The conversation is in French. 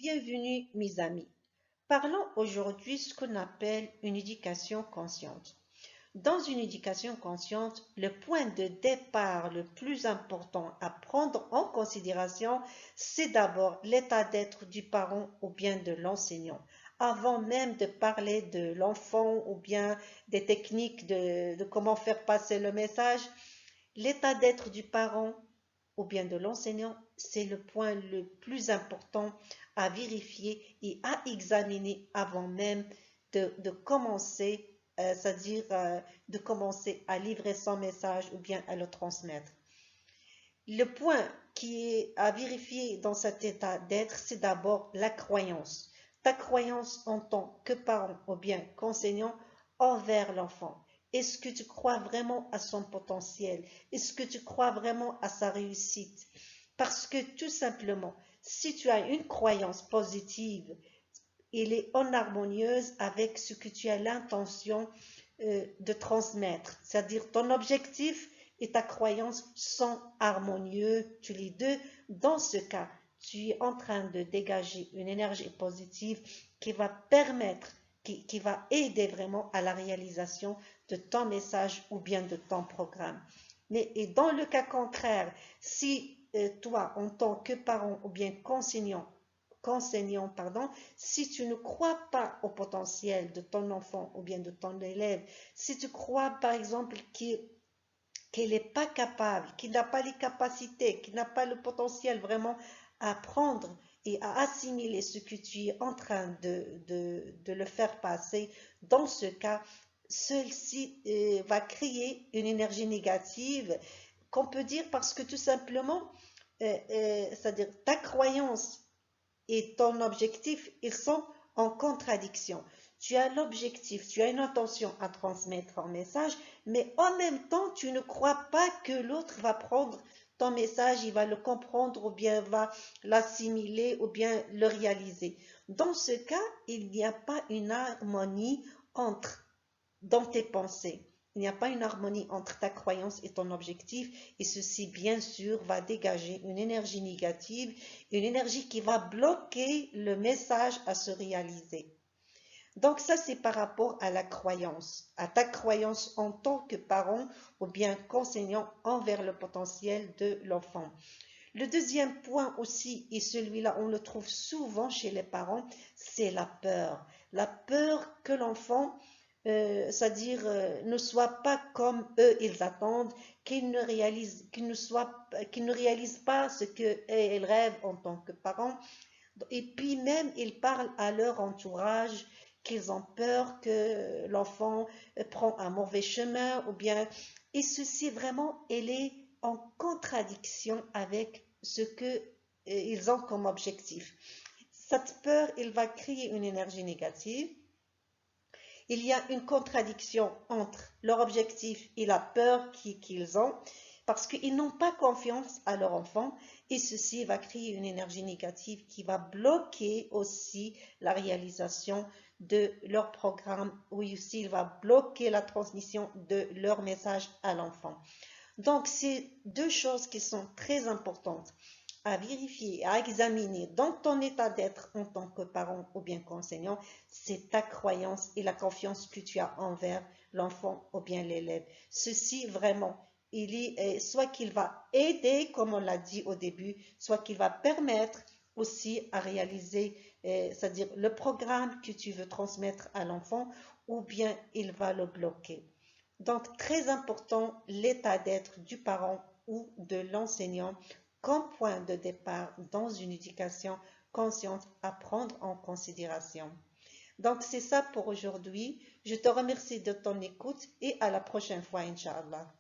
Bienvenue mes amis. Parlons aujourd'hui ce qu'on appelle une éducation consciente. Dans une éducation consciente, le point de départ le plus important à prendre en considération, c'est d'abord l'état d'être du parent ou bien de l'enseignant. Avant même de parler de l'enfant ou bien des techniques de comment faire passer le message, l'état d'être du parent ou bien de l'enseignant, c'est le point le plus important à vérifier et à examiner avant même de commencer, c'est-à-dire de commencer à livrer son message ou bien à le transmettre. Le point qui est à vérifier dans cet état d'être, c'est d'abord la croyance. Ta croyance en tant que parent ou bien qu'enseignant envers l'enfant. Est-ce que tu crois vraiment à son potentiel? Est-ce que tu crois vraiment à sa réussite? Parce que tout simplement, si tu as une croyance positive, elle est en harmonieuse avec ce que tu as l'intention de transmettre. C'est-à-dire ton objectif et ta croyance sont harmonieux, tous les deux. Dans ce cas, tu es en train de dégager une énergie positive qui va permettre, qui va aider vraiment à la réalisation de ton message ou bien de ton programme. Mais et dans le cas contraire, si toi, en tant que parent ou bien qu'enseignant, pardon, si tu ne crois pas au potentiel de ton enfant ou bien de ton élève, si tu crois par exemple qu'il n'est pas capable, qu'il n'a pas les capacités, qu'il n'a pas le potentiel vraiment à apprendre et à assimiler ce que tu es en train de le faire passer, dans ce cas, celle-ci va créer une énergie négative qu'on peut dire parce que tout simplement, c'est-à-dire ta croyance et ton objectif, ils sont en contradiction. Tu as l'objectif, tu as une intention à transmettre un message, mais en même temps, tu ne crois pas que l'autre va prendre ton message, il va le comprendre ou bien va l'assimiler ou bien le réaliser. Dans ce cas, il n'y a pas une harmonie entre dans tes pensées. Il n'y a pas une harmonie entre ta croyance et ton objectif et ceci, bien sûr, va dégager une énergie négative, une énergie qui va bloquer le message à se réaliser. Donc ça, c'est par rapport à la croyance, à ta croyance en tant que parent ou bien qu'enseignant envers le potentiel de l'enfant. Le deuxième point aussi, et celui-là, on le trouve souvent chez les parents, c'est la peur. La peur que l'enfant c'est-à-dire ne soit pas comme eux ils attendent, qu'ils ne réalisent, qu'ils ne réalisent pas ce qu'ils rêvent en tant que parents. Et puis même, ils parlent à leur entourage qu'ils ont peur que l'enfant prend un mauvais chemin ou bien... Et ceci vraiment, elle est en contradiction avec ce que ils ont comme objectif. Cette peur, elle va créer une énergie négative. Il y a une contradiction entre leur objectif et la peur qu'ils ont parce qu'ils n'ont pas confiance à leur enfant et ceci va créer une énergie négative qui va bloquer aussi la réalisation de leur programme ou aussi il va bloquer la transmission de leur message à l'enfant. Donc, c'est deux choses qui sont très importantes à vérifier, à examiner dans ton état d'être en tant que parent ou bien qu'enseignant, c'est ta croyance et la confiance que tu as envers l'enfant ou bien l'élève. Ceci vraiment, il est soit qu'il va aider, comme on l'a dit au début, soit qu'il va permettre aussi à réaliser, c'est-à-dire le programme que tu veux transmettre à l'enfant, ou bien il va le bloquer. Donc, très important, l'état d'être du parent ou de l'enseignant comme point de départ dans une éducation consciente à prendre en considération. Donc, c'est ça pour aujourd'hui. Je te remercie de ton écoute et à la prochaine fois, Inch'Allah.